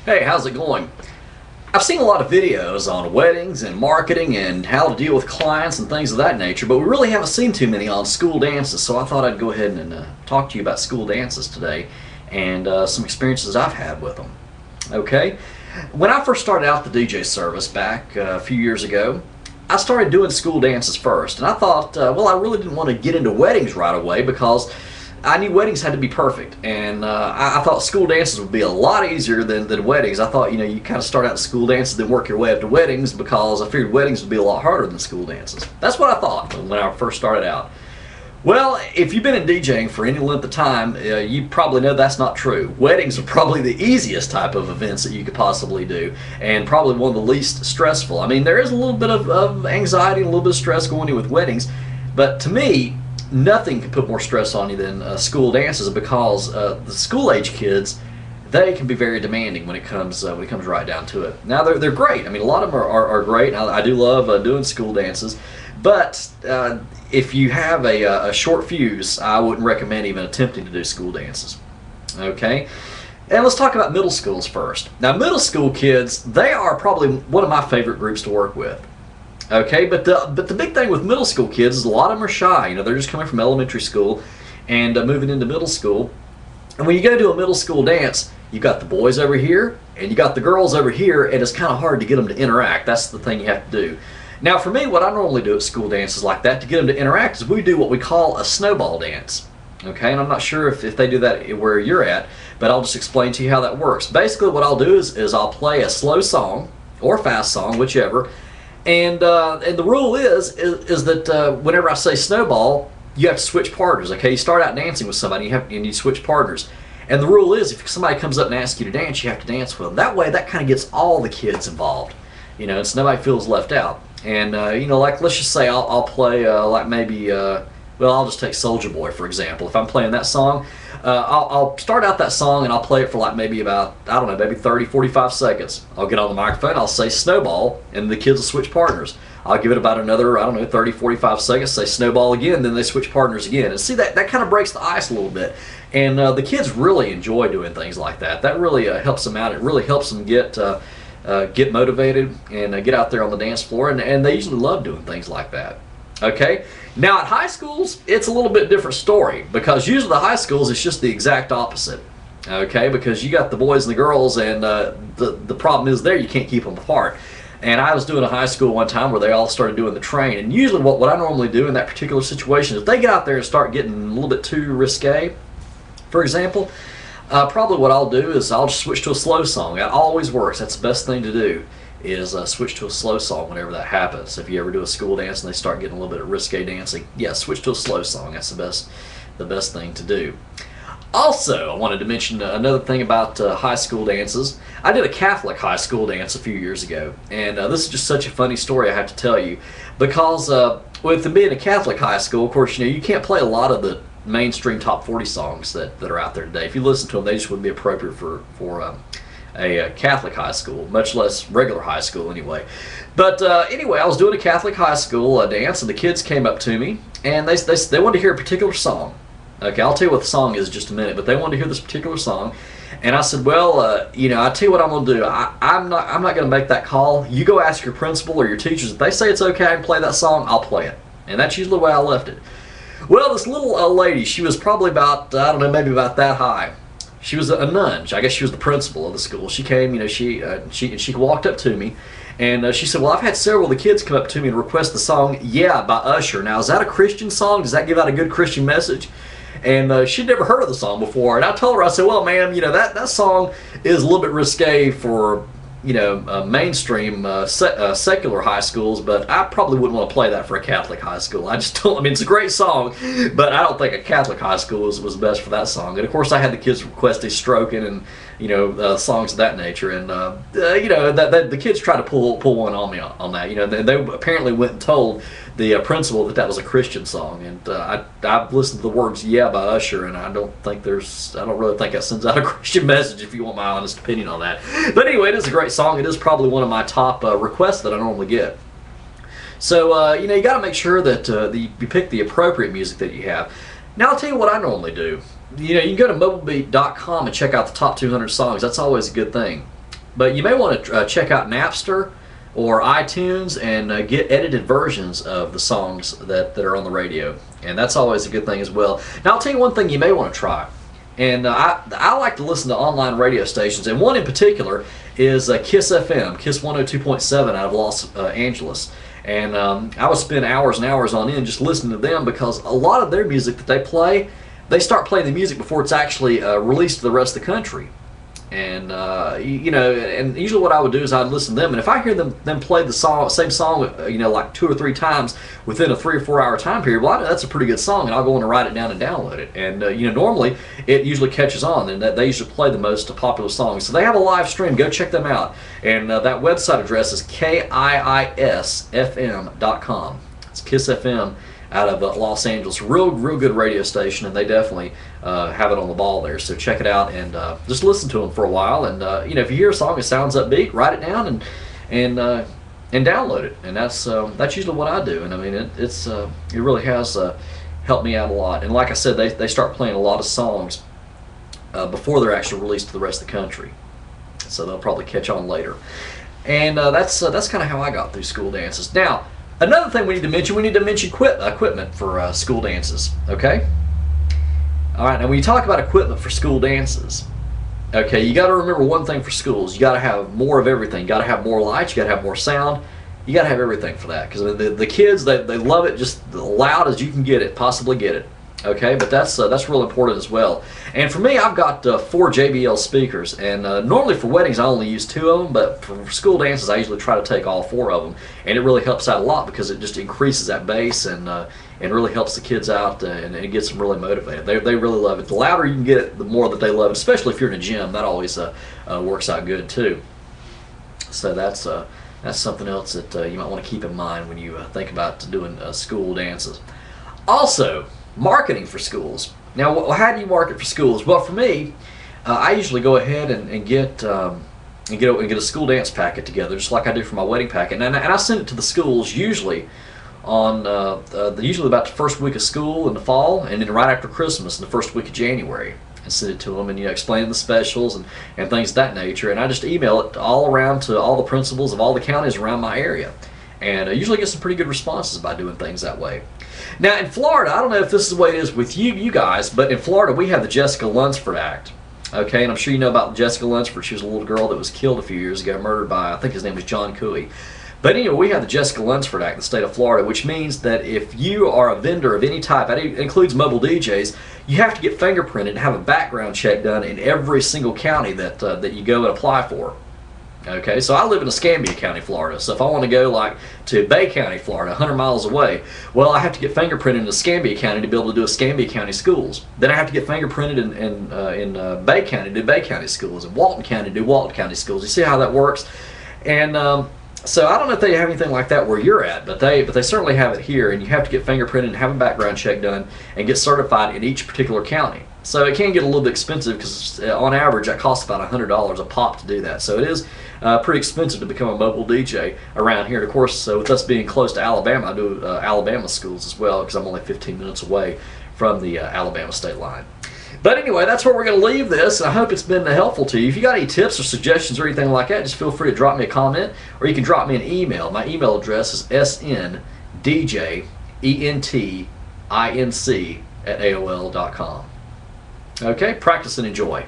Hey, how's it going? I've seen a lot of videos on weddings and marketing and how to deal with clients and things of that nature, but we really haven't seen too many on school dances, so I thought I'd go ahead and talk to you about school dances today and some experiences I've had with them. Okay? When I first started out the DJ service back a few years ago, I started doing school dances first, and I thought, well, I really didn't want to get into weddings right away because I knew weddings had to be perfect, and I thought school dances would be a lot easier than weddings. I thought, you kind of start out in school dances, then work your way up to weddings, because I figured weddings would be a lot harder than school dances. That's what I thought when I first started out. Well, if you've been in DJing for any length of time, you probably know that's not true. Weddings are probably the easiest type of events that you could possibly do, and probably one of the least stressful. I mean, there is a little bit of anxiety and a little bit of stress going in with weddings, but to me, nothing can put more stress on you than school dances, because the school age kids, they can be very demanding when it comes right down to it. Now they're great. I mean, a lot of them are great. I do love doing school dances, but if you have a short fuse, I wouldn't recommend even attempting to do school dances. Okay. And let's talk about middle schools first. Now, middle school kids, they are probably one of my favorite groups to work with. Okay, but the big thing with middle school kids is a lot of them are shy. They're just coming from elementary school and moving into middle school. And when you go to a middle school dance, you got the boys over here and you got the girls over here, and it's kind of hard to get them to interact. That's the thing you have to do. Now, for me, what I normally do at school dances like that to get them to interact is we do what we call a snowball dance. Okay, and I'm not sure if they do that where you're at, but I'll just explain to you how that works. Basically, what I'll do is I'll play a slow song or fast song, whichever. And the rule is that whenever I say snowball, you have to switch partners. Okay, you start out dancing with somebody, and you switch partners. And the rule is, if somebody comes up and asks you to dance, you have to dance with them. That way, that kind of gets all the kids involved. So nobody feels left out. And like, let's just say I'll play like maybe I'll just take Soldier Boy for example. If I'm playing that song, I'll start out that song and I'll play it for like maybe about, I don't know, maybe 30, 45 seconds. I'll get on the microphone, I'll say Snowball, and the kids will switch partners. I'll give it about another, I don't know, 30, 45 seconds, say Snowball again, then they switch partners again. And see, that kind of breaks the ice a little bit. And the kids really enjoy doing things like that. That really helps them out. It really helps them get motivated and get out there on the dance floor. And they usually love doing things like that. Okay? Now at high schools, it's a little bit different story, because usually the high schools, it's just the exact opposite. Okay? Because you got the boys and the girls, and the problem is there, you can't keep them apart. And I was doing a high school one time where they all started doing the train, and usually what I normally do in that particular situation is if they get out there and start getting a little bit too risque, for example, probably what I'll do is I'll just switch to a slow song. That always works. That's the best thing to do, is switch to a slow song whenever that happens. If you ever do a school dance and they start getting a little bit of risque dancing, yeah, switch to a slow song. That's the best thing to do. Also, I wanted to mention another thing about high school dances. I did a Catholic high school dance a few years ago, and this is just such a funny story I have to tell you, because with being a Catholic high school, of course, you can't play a lot of the mainstream top 40 songs that are out there today. If you listen to them, they just wouldn't be appropriate for a Catholic high school, much less regular high school anyway. But anyway, I was doing a Catholic high school dance, and the kids came up to me, and they wanted to hear a particular song. Okay, I'll tell you what the song is in just a minute, but they wanted to hear this particular song, and I said, well, I tell you what I'm going to do. I'm not going to make that call. You go ask your principal or your teachers. If they say it's okay, I can play that song, I'll play it. And that's usually the way I left it. Well, this little lady, she was probably about, I don't know, maybe about that high. She was a nun. I guess she was the principal of the school. She came, she walked up to me, and she said, well, I've had several of the kids come up to me and request the song Yeah by Usher. Now, is that a Christian song? Does that give out a good Christian message? And she'd never heard of the song before. And I told her, I said, well, ma'am, that song is a little bit risque for, mainstream secular high schools, but I probably wouldn't want to play that for a Catholic high school. I just don't, it's a great song, but I don't think a Catholic high school was best for that song. And of course, I had the kids request a Stroking and, songs of that nature. And, the kids tried to pull one on me on that. They apparently went and told the principal that was a Christian song. And I've listened to the words Yeah by Usher, and I don't really think that sends out a Christian message, if you want my honest opinion on that. But anyway, it is a great song. It is probably one of my top requests that I normally get. So, you got to make sure that you pick the appropriate music that you have. Now, I'll tell you what I normally do. You can go to mobilebeat.com and check out the top 200 songs. That's always a good thing. But you may want to check out Napster or iTunes and get edited versions of the songs that are on the radio. And that's always a good thing as well. Now, I'll tell you one thing you may want to try. And I like to listen to online radio stations, and one in particular is Kiss FM, Kiss 102.7 out of Los Angeles. And I would spend hours and hours on end just listening to them, because a lot of their music that they play, they start playing the music before it's actually released to the rest of the country. And and usually what I would do is I'd listen to them, and if I hear them play the same song, like 2 or 3 times within a 3 or 4 hour time period, well, I know that's a pretty good song, and I'll go in and write it down and download it. And normally it usually catches on, and they usually play the most popular songs. So they have a live stream. Go check them out, and that website address is KIISFM.com. It's Kiss FM out of Los Angeles. Real good radio station, and they definitely have it on the ball there. So check it out and just listen to them for a while. And if you hear a song that sounds upbeat, write it down and download it. And that's usually what I do. And I mean, it really has helped me out a lot. And like I said, they start playing a lot of songs before they're actually released to the rest of the country. So they'll probably catch on later. And that's kind of how I got through school dances. Now, another thing we need to mention equipment for school dances, okay? All right, now when you talk about equipment for school dances, okay, you got to remember one thing for schools. You got to have more of everything. You got to have more lights, you got to have more sound. You got to have everything for that, because the kids, they love it just as loud as you can possibly get it. Okay, but that's real important as well. And for me, I've got 4 JBL speakers, and normally for weddings I only use 2 of them, but for school dances I usually try to take all 4 of them, and it really helps out a lot because it just increases that bass and really helps the kids out, and it gets them really motivated. They really love it. The louder you can get it, the more that they love it, especially if you're in a gym. That always works out good too. So that's something else that you might want to keep in mind when you think about doing school dances. Also, marketing for schools. Now, how do you market for schools? Well, for me, I usually go ahead and get a school dance packet together, just like I do for my wedding packet, and I send it to the schools usually on usually about the first week of school in the fall, and then right after Christmas in the first week of January, and send it to them and explain the specials and things of that nature. And I just email it all around to all the principals of all the counties around my area, and I usually get some pretty good responses by doing things that way. Now in Florida, I don't know if this is the way it is with you guys, but in Florida we have the Jessica Lunsford Act. Okay, and I'm sure you know about Jessica Lunsford. She was a little girl that was killed a few years ago, murdered by, I think his name was John Cooey. But anyway, we have the Jessica Lunsford Act in the state of Florida, which means that if you are a vendor of any type, that includes mobile DJs, you have to get fingerprinted and have a background check done in every single county that you go and apply for. Okay, so I live in Escambia County, Florida, so if I want to go to Bay County, Florida, 100 miles away, well, I have to get fingerprinted in Escambia County to be able to do Escambia County schools. Then I have to get fingerprinted in Bay County to do Bay County schools, and Walton County to do Walton County schools. You see how that works? And so I don't know if they have anything like that where you're at, but they certainly have it here, and you have to get fingerprinted and have a background check done and get certified in each particular county. So it can get a little bit expensive, because on average that costs about $100 a pop to do that. So it is pretty expensive to become a mobile DJ around here. And of course, with us being close to Alabama, I do Alabama schools as well, because I'm only 15 minutes away from the Alabama state line. But anyway, that's where we're going to leave this. I hope it's been helpful to you. If you got any tips or suggestions or anything like that, just feel free to drop me a comment, or you can drop me an email. My email address is sndjentinc@aol.com. Okay, practice and enjoy.